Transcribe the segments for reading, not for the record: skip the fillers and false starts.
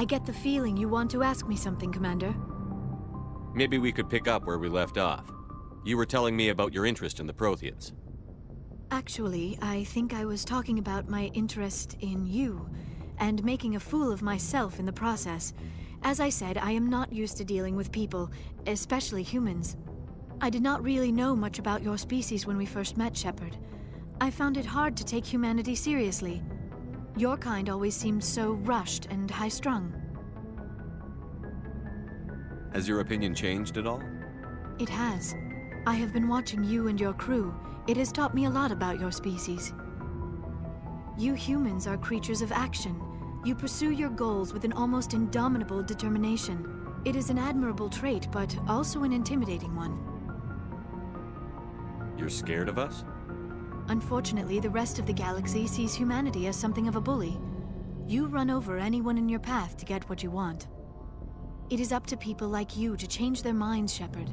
I get the feeling you want to ask me something, Commander. Maybe we could pick up where we left off. You were telling me about your interest in the Protheans. Actually, I think I was talking about my interest in you, and making a fool of myself in the process. As I said, I am not used to dealing with people, especially humans. I did not really know much about your species when we first met, Shepard. I found it hard to take humanity seriously. Your kind always seemed so rushed and high-strung. Has your opinion changed at all? It has. I have been watching you and your crew. It has taught me a lot about your species. You humans are creatures of action. You pursue your goals with an almost indomitable determination. It is an admirable trait, but also an intimidating one. You're scared of us? Unfortunately, the rest of the galaxy sees humanity as something of a bully. You run over anyone in your path to get what you want. It is up to people like you to change their minds, Shepard.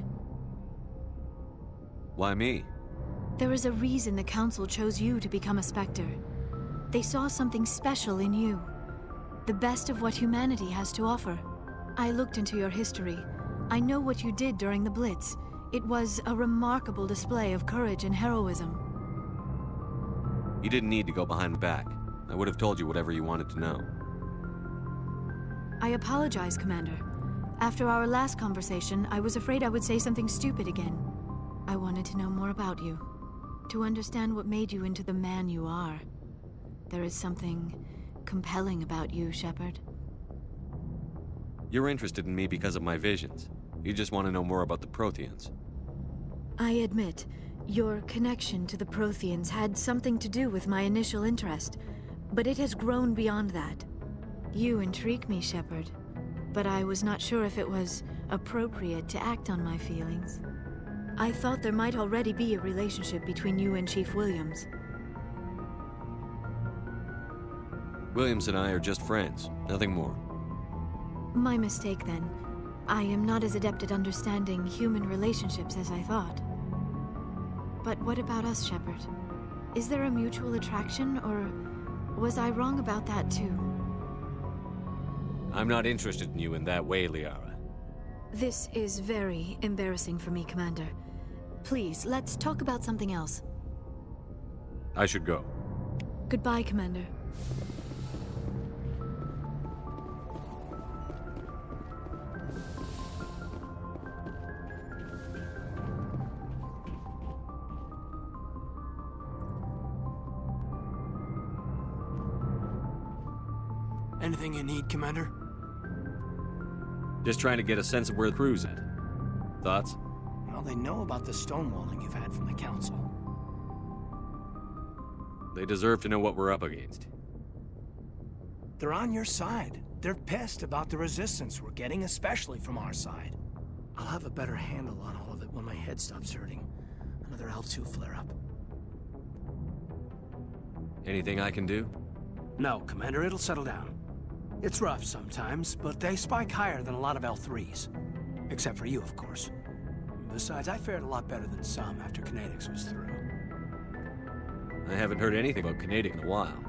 Why me? There is a reason the Council chose you to become a Spectre. They saw something special in you. The best of what humanity has to offer. I looked into your history. I know what you did during the Blitz. It was a remarkable display of courage and heroism. You didn't need to go behind my back. I would have told you whatever you wanted to know. I apologize, Commander. After our last conversation, I was afraid I would say something stupid again. I wanted to know more about you. To understand what made you into the man you are. There is something compelling about you, Shepard. You're interested in me because of my visions. You just want to know more about the Protheans. I admit, your connection to the Protheans had something to do with my initial interest, but it has grown beyond that. You intrigue me, Shepard, but I was not sure if it was appropriate to act on my feelings. I thought there might already be a relationship between you and Chief Williams. Williams and I are just friends, nothing more. My mistake, then. I am not as adept at understanding human relationships as I thought. But what about us, Shepard? Is there a mutual attraction, or was I wrong about that too? I'm not interested in you in that way, Liara. This is very embarrassing for me, Commander. Please, let's talk about something else. I should go. Goodbye, Commander. Anything you need, Commander? Just trying to get a sense of where the crew's at. Thoughts? Well, they know about the stonewalling you've had from the Council. They deserve to know what we're up against. They're on your side. They're pissed about the resistance we're getting, especially from our side. I'll have a better handle on all of it when my head stops hurting. Another L2 flare-up. Anything I can do? No, Commander, it'll settle down. It's rough sometimes, but they spike higher than a lot of L3s. Except for you, of course. Besides, I fared a lot better than some after Kinetics was through. I haven't heard anything about Kinetic in a while.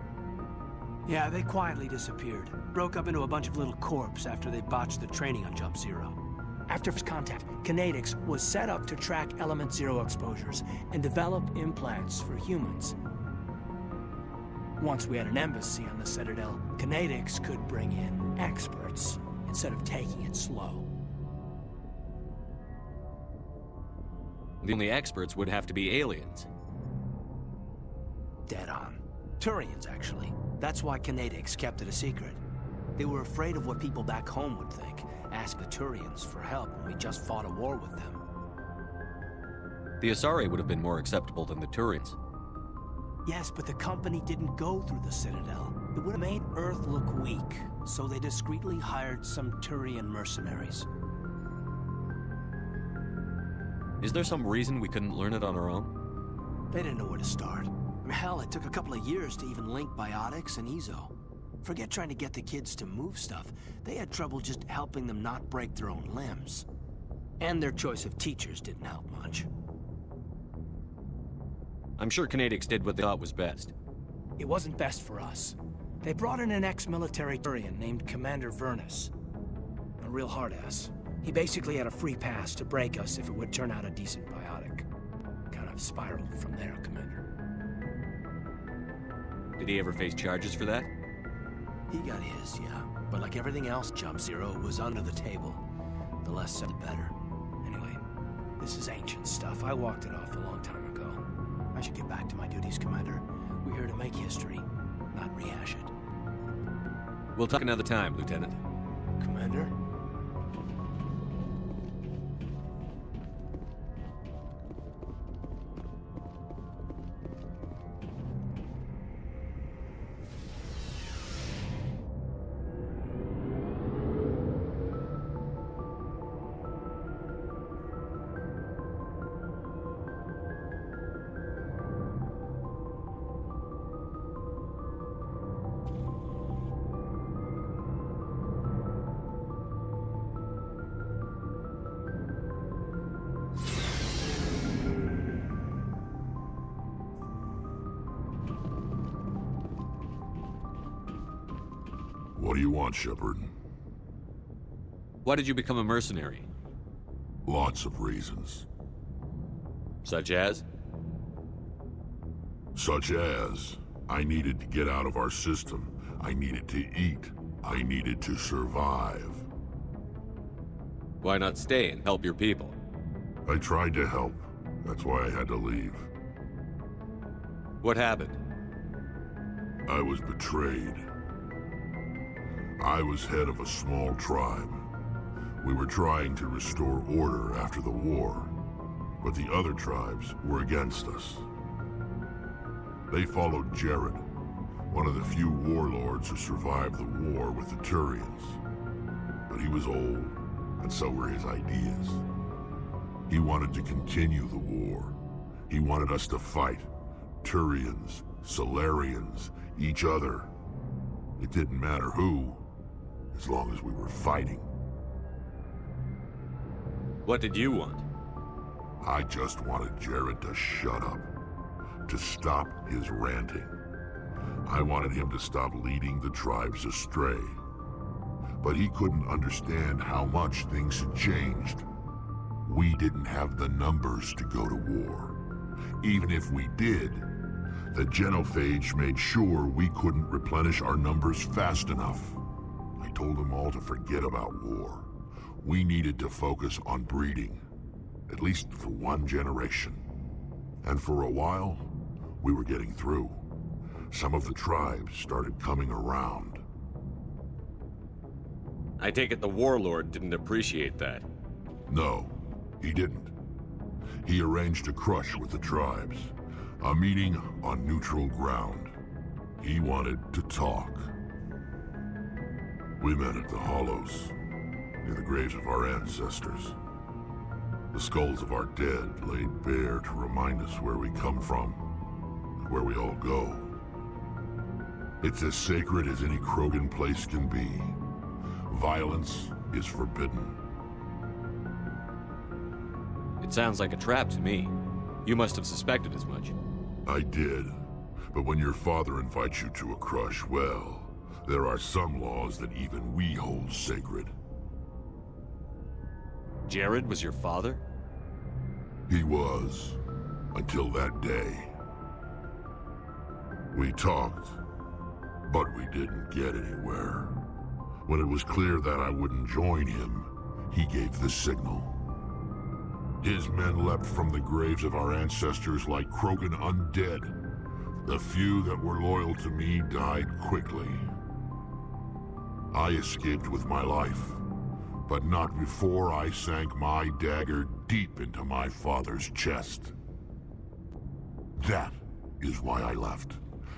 Yeah, they quietly disappeared. Broke up into a bunch of little corps after they botched the training on Jump Zero. After first contact, Kinetics was set up to track Element Zero exposures and develop implants for humans. Once we had an embassy on the Citadel, Kinetics could bring in experts instead of taking it slow. The only experts would have to be aliens. Dead on. Turians, actually. That's why Kinetics kept it a secret. They were afraid of what people back home would think. Ask the Turians for help when we just fought a war with them. The Asari would have been more acceptable than the Turians. Yes, but the company didn't go through the Citadel. It would have made Earth look weak, so they discreetly hired some Turian mercenaries. Is there some reason we couldn't learn it on our own? They didn't know where to start. Hell, it took a couple of years to even link biotics and Ezo. Forget trying to get the kids to move stuff. They had trouble just helping them not break their own limbs. And their choice of teachers didn't help much. I'm sure Kinetics did what they thought was best. It wasn't best for us. They brought in an ex-military Turian named Commander Vernus. A real hard-ass. He basically had a free pass to break us if it would turn out a decent biotic. Kind of spiraled from there, Commander. Did he ever face charges for that? He got his, yeah. But like everything else, Jump Zero was under the table. The less said, the better. Anyway, this is ancient stuff. I walked it off a long time ago. I should get back to my duties, Commander. We're here to make history, not rehash it. We'll talk another time, Lieutenant. Commander? What do you want, Shepard? Why did you become a mercenary? Lots of reasons. Such as? Such as, I needed to get out of our system. I needed to eat. I needed to survive. Why not stay and help your people? I tried to help. That's why I had to leave. What happened? I was betrayed. I was head of a small tribe. We were trying to restore order after the war, but the other tribes were against us. They followed Jared, one of the few warlords who survived the war with the Turians. But he was old, and so were his ideas. He wanted to continue the war. He wanted us to fight. Turians, Solarians, each other. It didn't matter who, as long as we were fighting. What did you want? I just wanted Jared to shut up, to stop his ranting. I wanted him to stop leading the tribes astray. But he couldn't understand how much things had changed. We didn't have the numbers to go to war. Even if we did, the genophage made sure we couldn't replenish our numbers fast enough. I told them all to forget about war. We needed to focus on breeding, at least for one generation. And for a while, we were getting through. Some of the tribes started coming around. I take it the warlord didn't appreciate that. No, he didn't. He arranged a crush with the tribes, a meeting on neutral ground. He wanted to talk. We met at the Hollows, near the graves of our ancestors. The skulls of our dead laid bare to remind us where we come from, and where we all go. It's as sacred as any Krogan place can be. Violence is forbidden. It sounds like a trap to me. You must have suspected as much. I did. But when your father invites you to a crush, well, there are some laws that even we hold sacred. Jared was your father? He was, until that day. We talked, but we didn't get anywhere. When it was clear that I wouldn't join him, he gave the signal. His men leapt from the graves of our ancestors like Krogan undead. The few that were loyal to me died quickly. I escaped with my life, but not before I sank my dagger deep into my father's chest. That is why I left,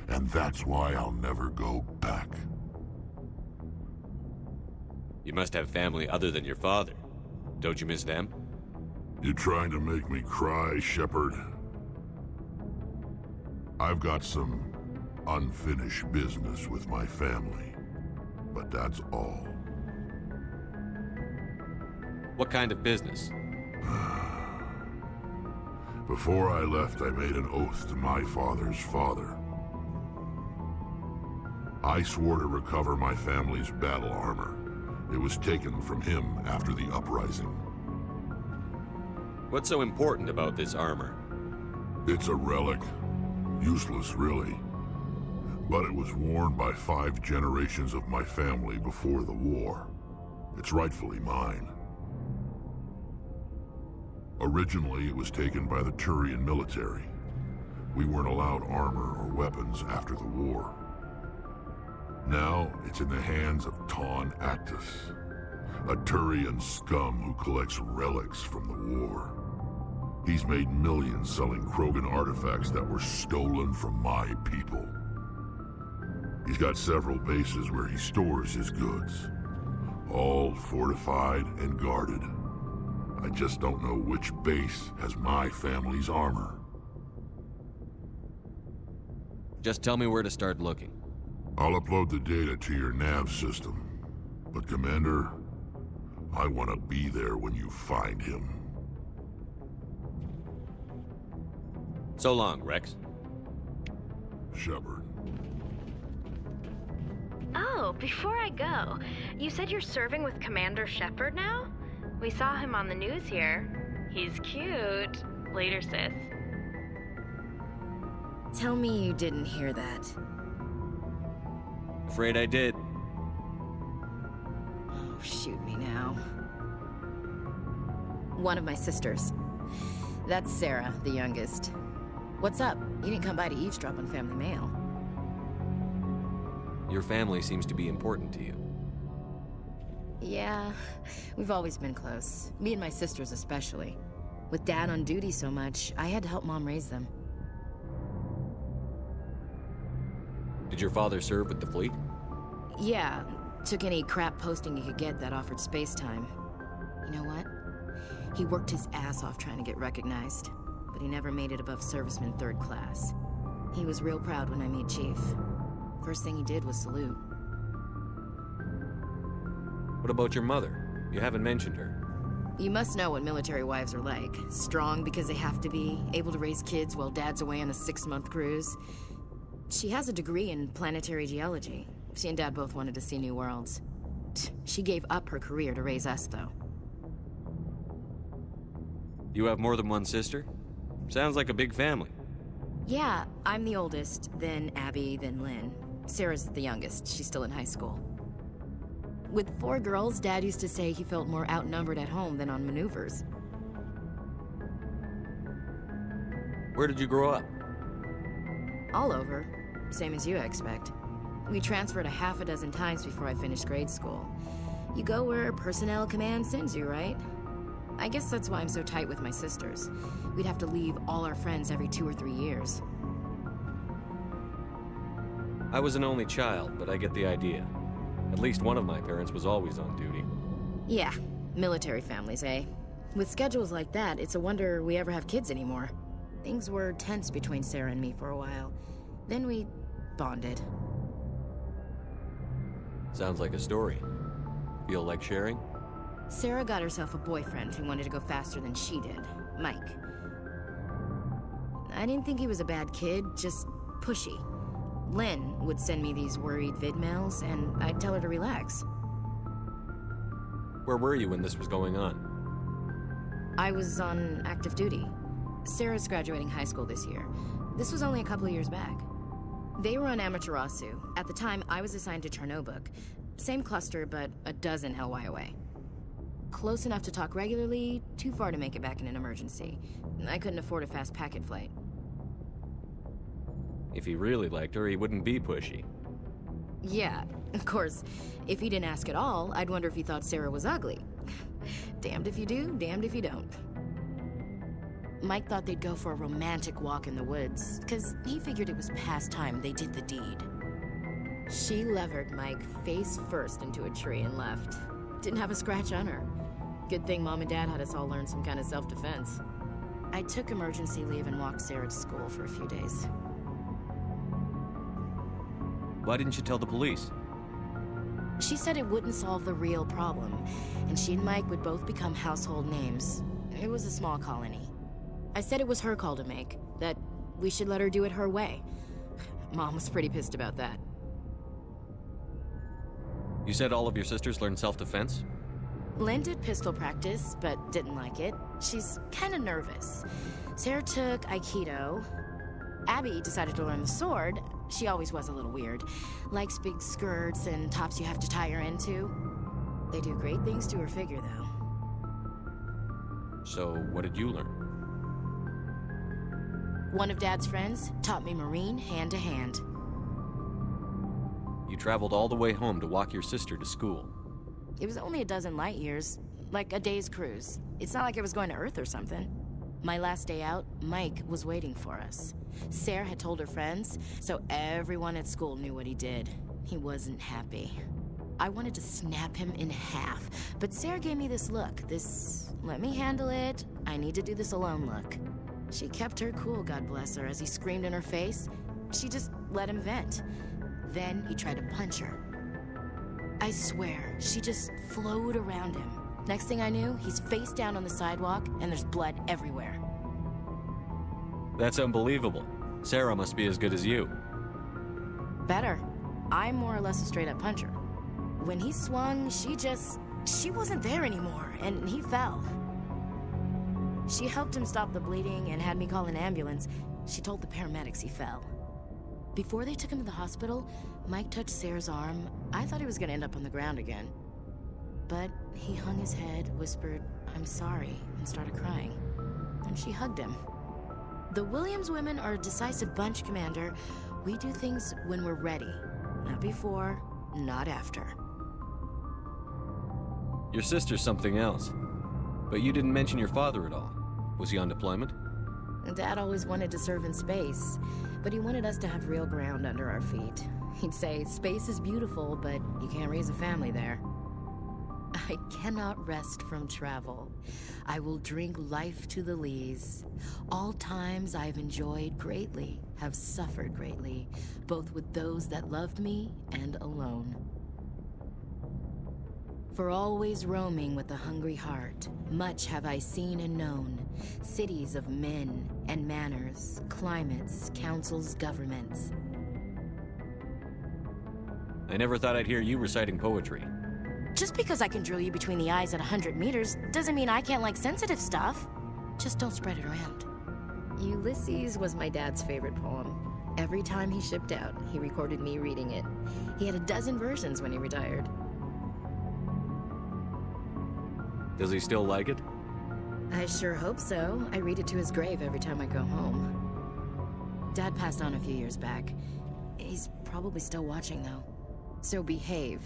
and that's why I'll never go back. You must have family other than your father. Don't you miss them? You trying to make me cry, Shepard? I've got some unfinished business with my family, but that's all. What kind of business? Before I left, I made an oath to my father's father. I swore to recover my family's battle armor. It was taken from him after the uprising. What's so important about this armor? It's a relic. Useless, really. But it was worn by 5 generations of my family before the war. It's rightfully mine. Originally, it was taken by the Turian military. We weren't allowed armor or weapons after the war. Now, it's in the hands of Taun Actus, a Turian scum who collects relics from the war. He's made millions selling Krogan artifacts that were stolen from my people. He's got several bases where he stores his goods, all fortified and guarded. I just don't know which base has my family's armor. Just tell me where to start looking. I'll upload the data to your nav system. But Commander, I want to be there when you find him. So long, Rex. Shepard. Oh, before I go, you said you're serving with Commander Shepard now? We saw him on the news here. He's cute. Later, sis. Tell me you didn't hear that. Afraid I did. Oh, shoot me now. One of my sisters. That's Sarah, the youngest. What's up? You didn't come by to eavesdrop on family mail. Your family seems to be important to you. Yeah, we've always been close. Me and my sisters especially. With Dad on duty so much, I had to help Mom raise them. Did your father serve with the fleet? Yeah, took any crap posting he could get that offered space time. You know what? He worked his ass off trying to get recognized, but he never made it above serviceman 3rd class. He was real proud when I made Chief. First thing he did was salute. What about your mother? You haven't mentioned her. You must know what military wives are like. Strong because they have to be, able to raise kids while Dad's away on a 6-month cruise. She has a degree in planetary geology. She and Dad both wanted to see new worlds. She gave up her career to raise us, though. You have more than one sister? Sounds like a big family. Yeah, I'm the oldest, then Abby, then Lynn. Sarah's the youngest. She's still in high school. With 4 girls, Dad used to say he felt more outnumbered at home than on maneuvers. Where did you grow up? All over. Same as you, I expect. We transferred a half a dozen times before I finished grade school. You go where personnel command sends you, right? I guess that's why I'm so tight with my sisters. We'd have to leave all our friends every 2 or 3 years. I was an only child, but I get the idea. At least one of my parents was always on duty. Yeah, military families, eh? With schedules like that, it's a wonder we ever have kids anymore. Things were tense between Sarah and me for a while. Then we bonded. Sounds like a story. Feel like sharing? Sarah got herself a boyfriend who wanted to go faster than she did, Mike. I didn't think he was a bad kid, just pushy. Lynn would send me these worried vid mails, and I'd tell her to relax. Where were you when this was going on? I was on active duty. Sarah's graduating high school this year. This was only a couple of years back. They were on Amaterasu. At the time, I was assigned to Chernobog. Same cluster, but a dozen LY away. Close enough to talk regularly, too far to make it back in an emergency. I couldn't afford a fast packet flight. If he really liked her, he wouldn't be pushy. Yeah, of course. If he didn't ask at all, I'd wonder if he thought Sarah was ugly. Damned if you do, damned if you don't. Mike thought they'd go for a romantic walk in the woods, because he figured it was past time they did the deed. She levered Mike face first into a tree and left. Didn't have a scratch on her. Good thing Mom and Dad had us all learn some kind of self-defense. I took emergency leave and walked Sarah to school for a few days. Why didn't you tell the police? She said it wouldn't solve the real problem, and she and Mike would both become household names. It was a small colony. I said it was her call to make, that we should let her do it her way. Mom was pretty pissed about that. You said all of your sisters learned self-defense? Lynn did pistol practice, but didn't like it. She's kind of nervous. Sarah took Aikido. Abby decided to learn the sword. She always was a little weird. Likes big skirts and tops you have to tie her into. They do great things to her figure, though. So, what did you learn? One of Dad's friends taught me Marine hand to hand. You traveled all the way home to walk your sister to school. It was only a dozen light years, like a day's cruise. It's not like I was going to Earth or something. My last day out, Mike was waiting for us. Sarah had told her friends, so everyone at school knew what he did. He wasn't happy. I wanted to snap him in half, but Sarah gave me this look, this let me handle it, I need to do this alone look. She kept her cool, God bless her, as he screamed in her face. She just let him vent. Then he tried to punch her. I swear, she just flowed around him. Next thing I knew, he's face down on the sidewalk, and there's blood everywhere. That's unbelievable. Sarah must be as good as you. Better. I'm more or less a straight-up puncher. When he swung, she wasn't there anymore, and he fell. She helped him stop the bleeding and had me call an ambulance. She told the paramedics he fell. Before they took him to the hospital, Mike touched Sarah's arm. I thought he was gonna end up on the ground again. But he hung his head, whispered, "I'm sorry," and started crying. And she hugged him. The Williams women are a decisive bunch, Commander. We do things when we're ready. Not before, not after. Your sister's something else. But you didn't mention your father at all. Was he on deployment? Dad always wanted to serve in space, but he wanted us to have real ground under our feet. He'd say, space is beautiful, but you can't raise a family there. I cannot rest from travel. I will drink life to the lees. All times I've enjoyed greatly, have suffered greatly, both with those that loved me and alone. For always roaming with a hungry heart, much have I seen and known, cities of men and manners, climates, councils, governments. I never thought I'd hear you reciting poetry. Just because I can drill you between the eyes at 100 meters doesn't mean I can't like sensitive stuff. Just don't spread it around. Ulysses was my dad's favorite poem. Every time he shipped out, he recorded me reading it. He had a dozen versions when he retired. Does he still like it? I sure hope so. I read it to his grave every time I go home. Dad passed on a few years back. He's probably still watching, though. So behave.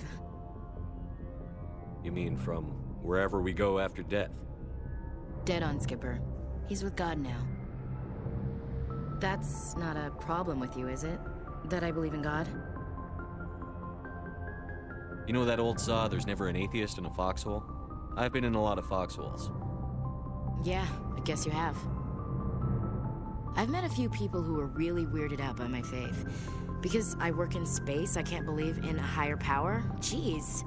You mean from wherever we go after death? Dead on, Skipper. He's with God now. That's not a problem with you, is it? That I believe in God? You know that old saw, there's never an atheist in a foxhole? I've been in a lot of foxholes. Yeah, I guess you have. I've met a few people who are really weirded out by my faith. Because I work in space, I can't believe in a higher power? Jeez.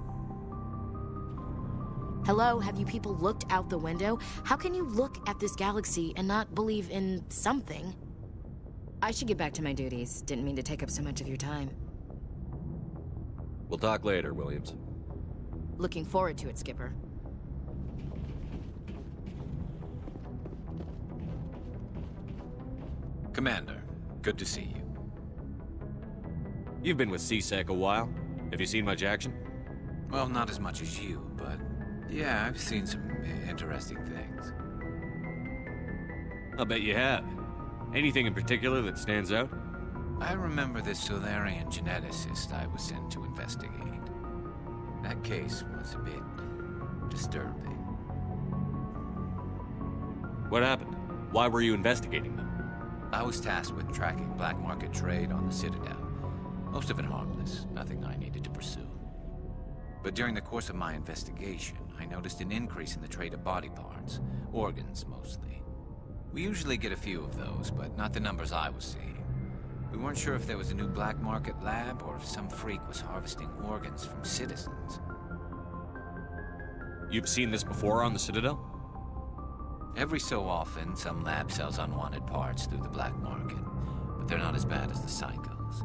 Hello, have you people looked out the window? How can you look at this galaxy and not believe in something? I should get back to my duties. Didn't mean to take up so much of your time. We'll talk later, Williams. Looking forward to it, Skipper. Commander, good to see you. You've been with CSEC a while. Have you seen much action? Well, not as much as you, but yeah, I've seen some interesting things. I'll bet you have. Anything in particular that stands out? I remember this Solarian geneticist I was sent to investigate. That case was a bit disturbing. What happened? Why were you investigating them? I was tasked with tracking black market trade on the Citadel. Most of it harmless, nothing I needed to pursue. But during the course of my investigation, I noticed an increase in the trade of body parts, organs mostly. We usually get a few of those, but not the numbers I was seeing. We weren't sure if there was a new black market lab or if some freak was harvesting organs from citizens. You've seen this before on the Citadel? Every so often, some lab sells unwanted parts through the black market, but they're not as bad as the psychos.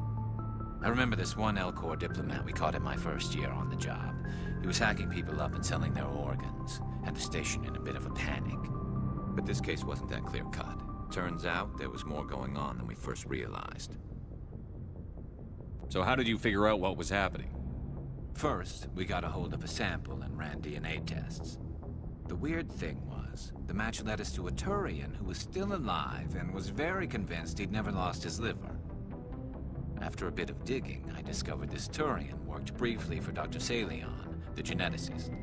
I remember this one L-Corps diplomat we caught in my first year on the job. He was hacking people up and selling their organs. Had the station in a bit of a panic. But this case wasn't that clear-cut. Turns out there was more going on than we first realized. So how did you figure out what was happening? First, we got a hold of a sample and ran DNA tests. The weird thing was, the match led us to a Turian who was still alive and was very convinced he'd never lost his liver. After a bit of digging, I discovered this Turian worked briefly for Dr. Salion, the geneticist.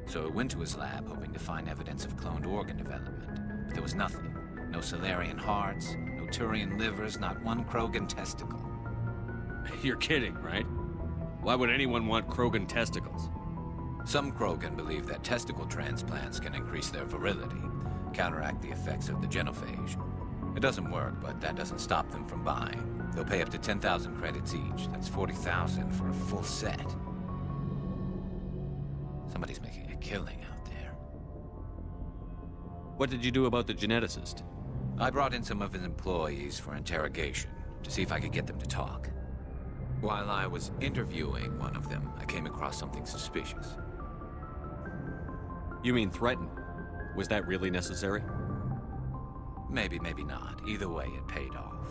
So I went to his lab hoping to find evidence of cloned organ development, but there was nothing. No Salarian hearts, no Turian livers, not one Krogan testicle. You're kidding, right? Why would anyone want Krogan testicles? Some Krogan believe that testicle transplants can increase their virility, counteract the effects of the genophage. It doesn't work, but that doesn't stop them from buying. They'll pay up to 10,000 credits each. That's 40,000 for a full set. Somebody's making a killing out there. What did you do about the geneticist? I brought in some of his employees for interrogation, to see if I could get them to talk. While I was interviewing one of them, I came across something suspicious. You mean threaten? Was that really necessary? Maybe, maybe not. Either way, it paid off.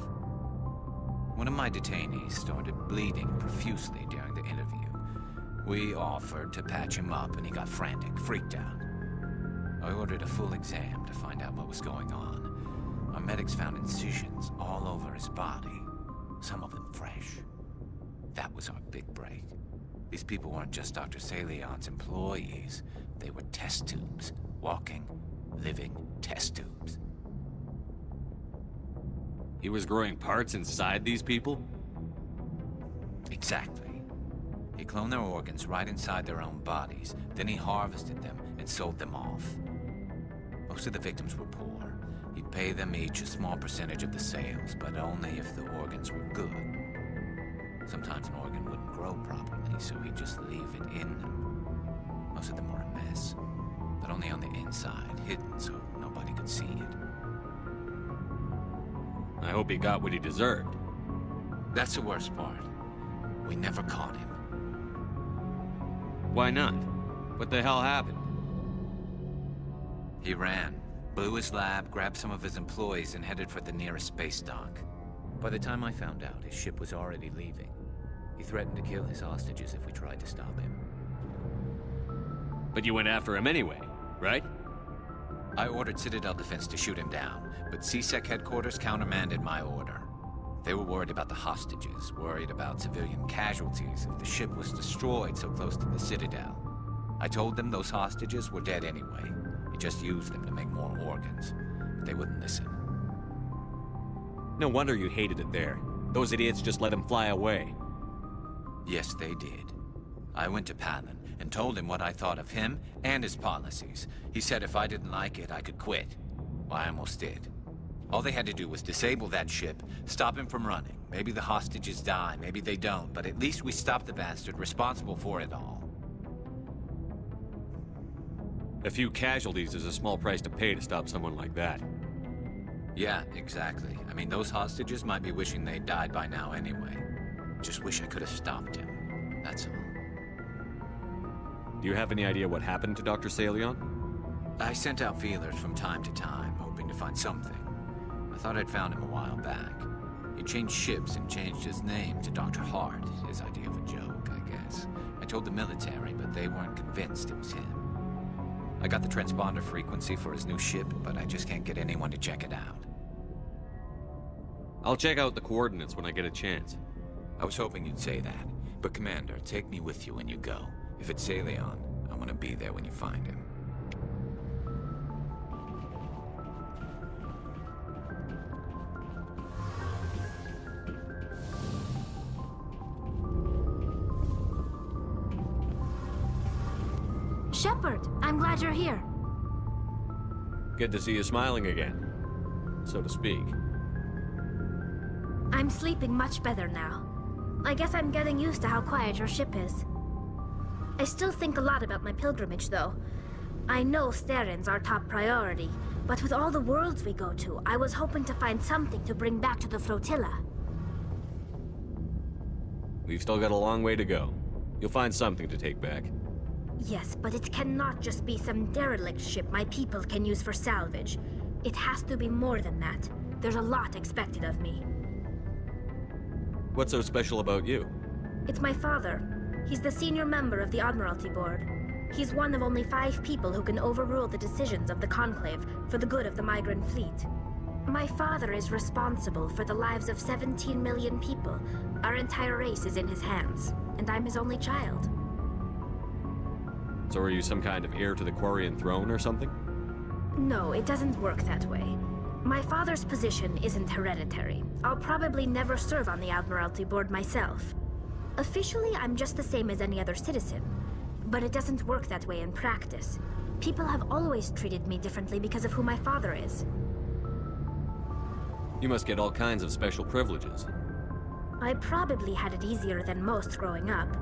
One of my detainees started bleeding profusely during the interview. We offered to patch him up, and he got frantic, freaked out. I ordered a full exam to find out what was going on. Our medics found incisions all over his body, some of them fresh. That was our big break. These people weren't just Dr. Salion's employees. They were test tubes. Walking, living test tubes. He was growing parts inside these people? Exactly. He cloned their organs right inside their own bodies. Then he harvested them and sold them off. Most of the victims were poor. He'd pay them each a small percentage of the sales, but only if the organs were good. Sometimes an organ wouldn't grow properly, so he'd just leave it in them. Most of them were a mess, but only on the inside, hidden so nobody could see it. I hope he got what he deserved. That's the worst part. We never caught him. Why not? What the hell happened? He ran, blew his lab, grabbed some of his employees, and headed for the nearest space dock. By the time I found out, his ship was already leaving. He threatened to kill his hostages if we tried to stop him. But you went after him anyway, right? I ordered Citadel Defense to shoot him down, but CSEC headquarters countermanded my order. They were worried about the hostages, worried about civilian casualties if the ship was destroyed so close to the Citadel. I told them those hostages were dead anyway. He just used them to make more organs, but they wouldn't listen. No wonder you hated it there. Those idiots just let him fly away. Yes, they did. I went to Palin and told him what I thought of him and his policies. He said if I didn't like it, I could quit. Well, I almost did. All they had to do was disable that ship, stop him from running. Maybe the hostages die, maybe they don't, but at least we stopped the bastard responsible for it all. A few casualties is a small price to pay to stop someone like that. Yeah, exactly. I mean, those hostages might be wishing they'd died by now anyway. Just wish I could have stopped him. That's all. Do you have any idea what happened to Dr. Salion? I sent out feelers from time to time, hoping to find something. I thought I'd found him a while back. He changed ships and changed his name to Dr. Hart, his idea of a joke, I guess. I told the military, but they weren't convinced it was him. I got the transponder frequency for his new ship, but I just can't get anyone to check it out. I'll check out the coordinates when I get a chance. I was hoping you'd say that. But Commander, take me with you when you go. If it's Salion, I want to be there when you find him. Shepard, I'm glad you're here. Good to see you smiling again, so to speak. I'm sleeping much better now. I guess I'm getting used to how quiet your ship is. I still think a lot about my pilgrimage, though. I know Steren's our top priority, but with all the worlds we go to, I was hoping to find something to bring back to the flotilla. We've still got a long way to go. You'll find something to take back. Yes, but it cannot just be some derelict ship my people can use for salvage. It has to be more than that. There's a lot expected of me. What's so special about you? It's my father. He's the senior member of the Admiralty Board. He's one of only 5 people who can overrule the decisions of the Conclave for the good of the migrant fleet. My father is responsible for the lives of 17 million people. Our entire race is in his hands, and I'm his only child. So are you some kind of heir to the Quarian throne or something? No, it doesn't work that way. My father's position isn't hereditary. I'll probably never serve on the Admiralty Board myself. Officially, I'm just the same as any other citizen. But it doesn't work that way in practice. People have always treated me differently because of who my father is. You must get all kinds of special privileges. I probably had it easier than most growing up,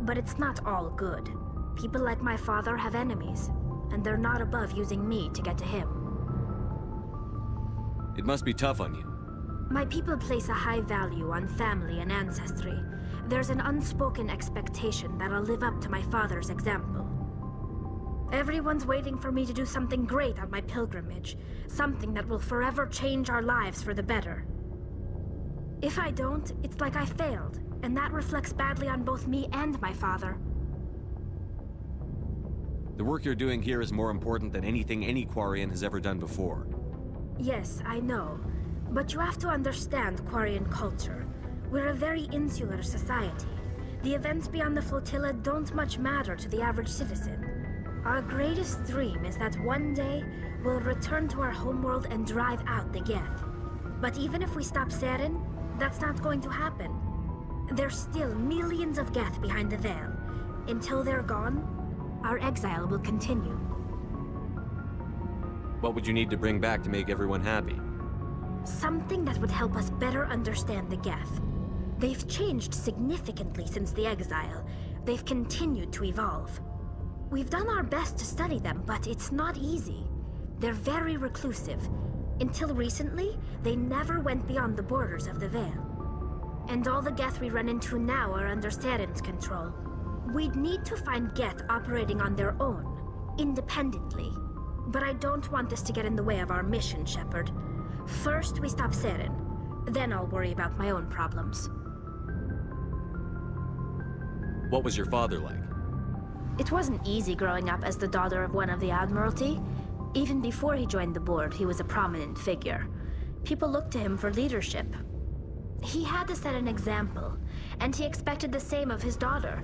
but it's not all good. People like my father have enemies, and they're not above using me to get to him. It must be tough on you. My people place a high value on family and ancestry. There's an unspoken expectation that I'll live up to my father's example. Everyone's waiting for me to do something great on my pilgrimage, something that will forever change our lives for the better. If I don't, it's like I failed, and that reflects badly on both me and my father. The work you're doing here is more important than anything any Quarian has ever done before. Yes, I know. But you have to understand Quarian culture. We're a very insular society. The events beyond the flotilla don't much matter to the average citizen. Our greatest dream is that one day we'll return to our homeworld and drive out the Geth. But even if we stop Seren, that's not going to happen. There's still millions of Geth behind the Veil. Until they're gone, our exile will continue. What would you need to bring back to make everyone happy? Something that would help us better understand the Geth. They've changed significantly since the exile. They've continued to evolve. We've done our best to study them, but it's not easy. They're very reclusive. Until recently, they never went beyond the borders of the Veil. And all the Geth we run into now are under Seren's control. We'd need to find Geth operating on their own, independently. But I don't want this to get in the way of our mission, Shepard. First, we stop Seren. Then I'll worry about my own problems. What was your father like? It wasn't easy growing up as the daughter of one of the Admiralty. Even before he joined the board, he was a prominent figure. People looked to him for leadership. He had to set an example, and he expected the same of his daughter.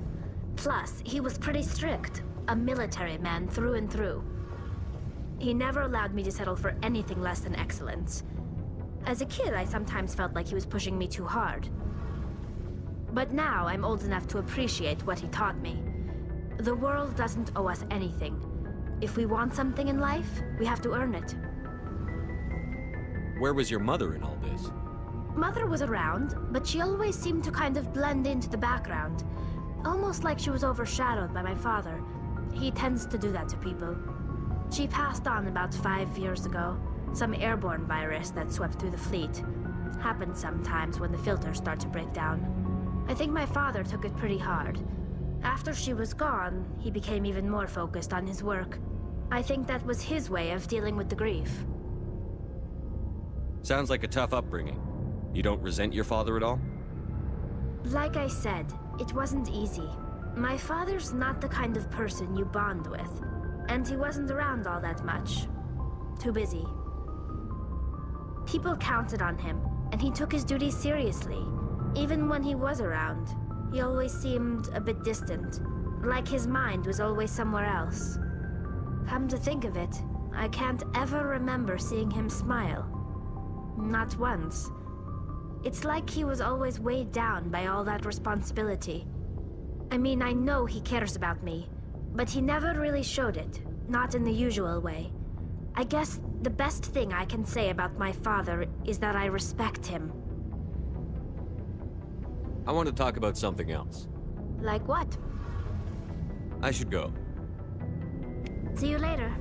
Plus, he was pretty strict, a military man through and through. He never allowed me to settle for anything less than excellence. As a kid, I sometimes felt like he was pushing me too hard. But now I'm old enough to appreciate what he taught me. The world doesn't owe us anything. If we want something in life, we have to earn it. Where was your mother in all this? Mother was around, but she always seemed to kind of blend into the background. Almost like she was overshadowed by my father. He tends to do that to people. She passed on about 5 years ago. Some airborne virus that swept through the fleet. Happens sometimes when the filters start to break down. I think my father took it pretty hard. After she was gone, he became even more focused on his work. I think that was his way of dealing with the grief. Sounds like a tough upbringing. You don't resent your father at all? Like I said, it wasn't easy. My father's not the kind of person you bond with. And he wasn't around all that much. Too busy. People counted on him, and he took his duties seriously. Even when he was around, he always seemed a bit distant. Like his mind was always somewhere else. Come to think of it, I can't ever remember seeing him smile. Not once. It's like he was always weighed down by all that responsibility. I mean, I know he cares about me, but he never really showed it, not in the usual way. I guess the best thing I can say about my father is that I respect him. I want to talk about something else. Like what? I should go. See you later.